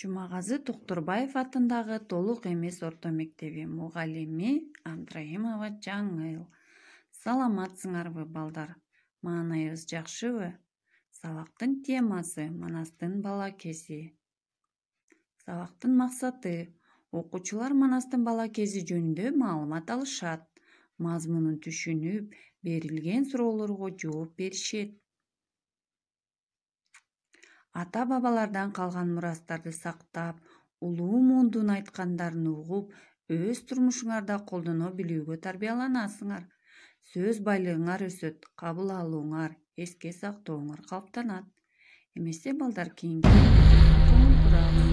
Жумагазы Токтурбаев атындагы толук эмес орто мектеби мугалими Абдрахимова Жаңыл. Саламатсыңарбы, балдар? Маанайыбыз жакшыбы? Сабактын темасы Манастын бала кези. Сабактын максаты окуучулар Манастын бала кези жөнүндө маалымат алышат, мазмунун түшүнүп, берилген суроолорго жооп беришет. Ата-бабалардан калган мурастарды сактап, улуу муундун айткандарын угуп, өз турмушуңарда колдоно билүүгө тарбияланасыңар. Сөз байлыгыңар өсөт, кабыл алууңар, эске сактооңор калыптанат. Эмесе балдар кийинки көңүл бурабыз.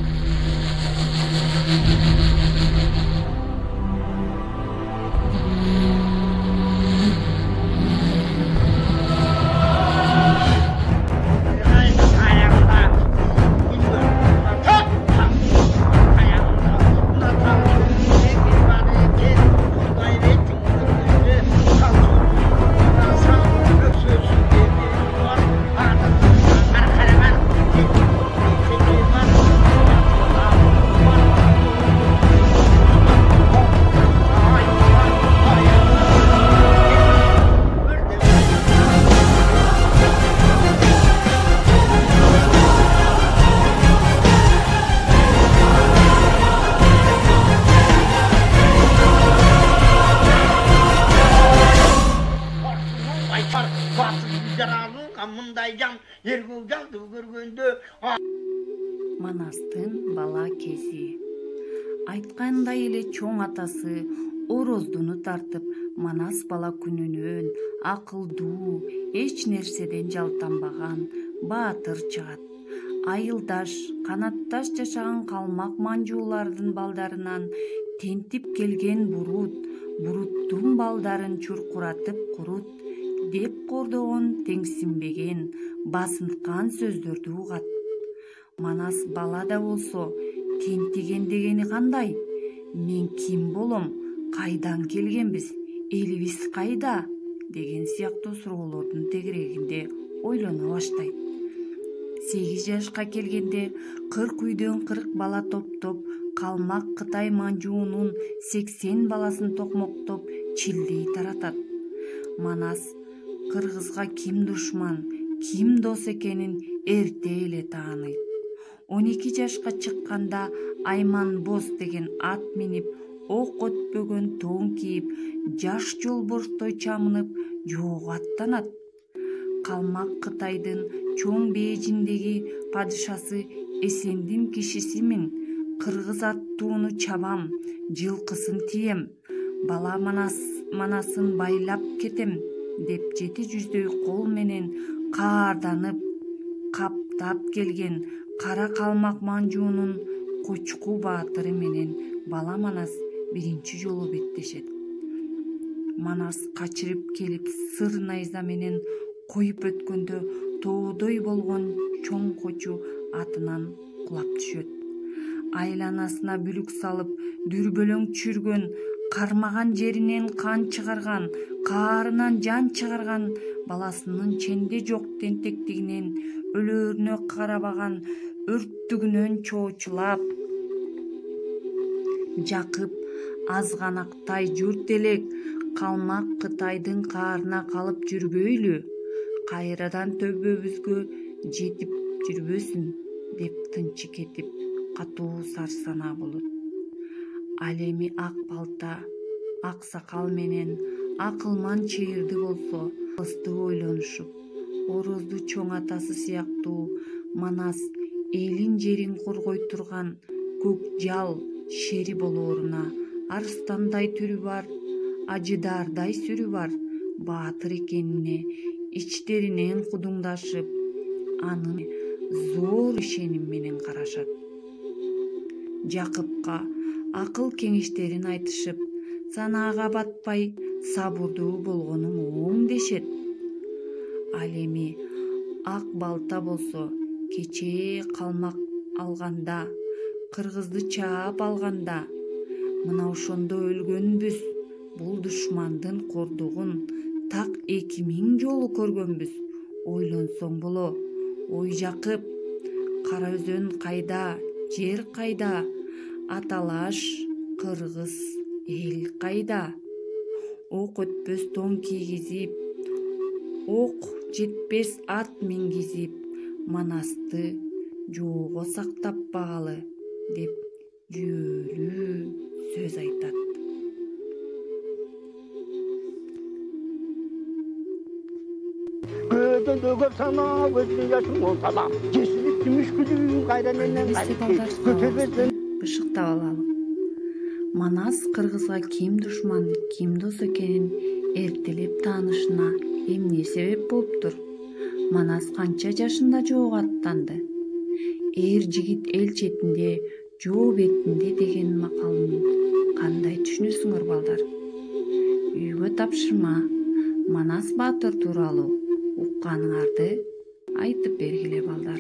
Манастын бала кези. Айткандай эле чоң атасы ороздуну тартып, Манас бала күнүнөн акылдуу, эч нерседен жалтанбаган баатыр чыгат. Айылдаш, канатташ жашаган калмак манжуулардын балдарынан тентип келген буруттун балдарын чуркуратып курут деп кордогон теңсинбеген, басынткан сөздөрдү угат. Манас бала да болсо, тентиген дегени кандай? Мен ким болом? Кайдан келгенбиз? Элибиз кайда? Деген сыяктуу суроолордун тегерегинде ойлоно баштайт. 8 жашка келгенде 40 үйдөн 40 бала топтоп, калмак Кытай манжуунун 80 баласын токмоктоп, чилдей таратат. Манас кыргызга ким душман, ким дос экенин эрте эле тааныйт. 12 жашка чыкканда Айманбоз деген ат минип, ок өтпөгөн тоң кийип, жаш жолборстой чамынып, жоого аттанат. Калмак Кытайдын чоң бейжиндеги падышасы Эсендин кишисимин, кыргыз аттууну чабам, жылкысын тием, бала Манасын байлап кетем деп 700дөй кол менен каарданып, каптап келген кара калмак манжуунун кочку баатыры менен бала Манас биринчи жолу беттешет. Манас качырып келип сыр найза менен коюп өткөндө тоодой болгон чоң кочу атынан кулап түшөт. Айланасына бүлүк салып, дүрбөлөң чүргөн, кармаган жеринен кан чыгарган, каарынан жан чыгарган, баласынын ченде жок тентектигинен өлөөрүнө карабаган, өрттүгүнөн чоочулап жакып, азганактай журт элек калмак Кытайдын каарына калып жүрбөйлү, кайрадан төбөбүзгө жетип жүрбөсүн деп тынчы кетип, катуу сарсанаа болот. Ал эми ак балта, ак сакал менен акылман чыйырды болсо, алысты ойлонушуп, орозду чоң атасы сыяктуу Манас элин жерин коргой турган көк жал шери болооруна арстандай түрү бар, ажыдаардай сүрү бар баатыр экенине ичтеринен кудуңдашып, аны зор ишеним менен карашат. Жакыпка акыл кеңештерин айтышып, санаага батпай сабырдуу болгонуң оң дешет. Ал эми ак балта болсо, кечээ калмак алганда, кыргызды чаап алганда, мына ошондо өлгөнбүз, бул душмандын кордугун так 2000 жолу көргөнбүз. Ойлонсоң боло. Ой Жакып, Кара Өзөн кайда, жер кайда, аталаш кыргыз эл кайда? Ок өтпөс тон кийгизип, ок жетпес ат мингизип, Манасты жоого сактап багалы, деп жүйөлүү сөз айтат. Göğde gör sana gözlü yaşım olsala, Yeşillik gümüş gülü gayrenenden Götürbesin. Бышыктап алалы. Манас кыргызга ким душман, ким дос экенин эртелеп таанышына эмне себеп болуптур? Манас канча жашында жоого аттанды? Эр жигит эл четинде, жоо бетинде деген макалын кандай түшүнөсүңөр балдар? Үйгө тапшырма. Манас баатыр тууралуу укканыңарды айтып бергиле балдар.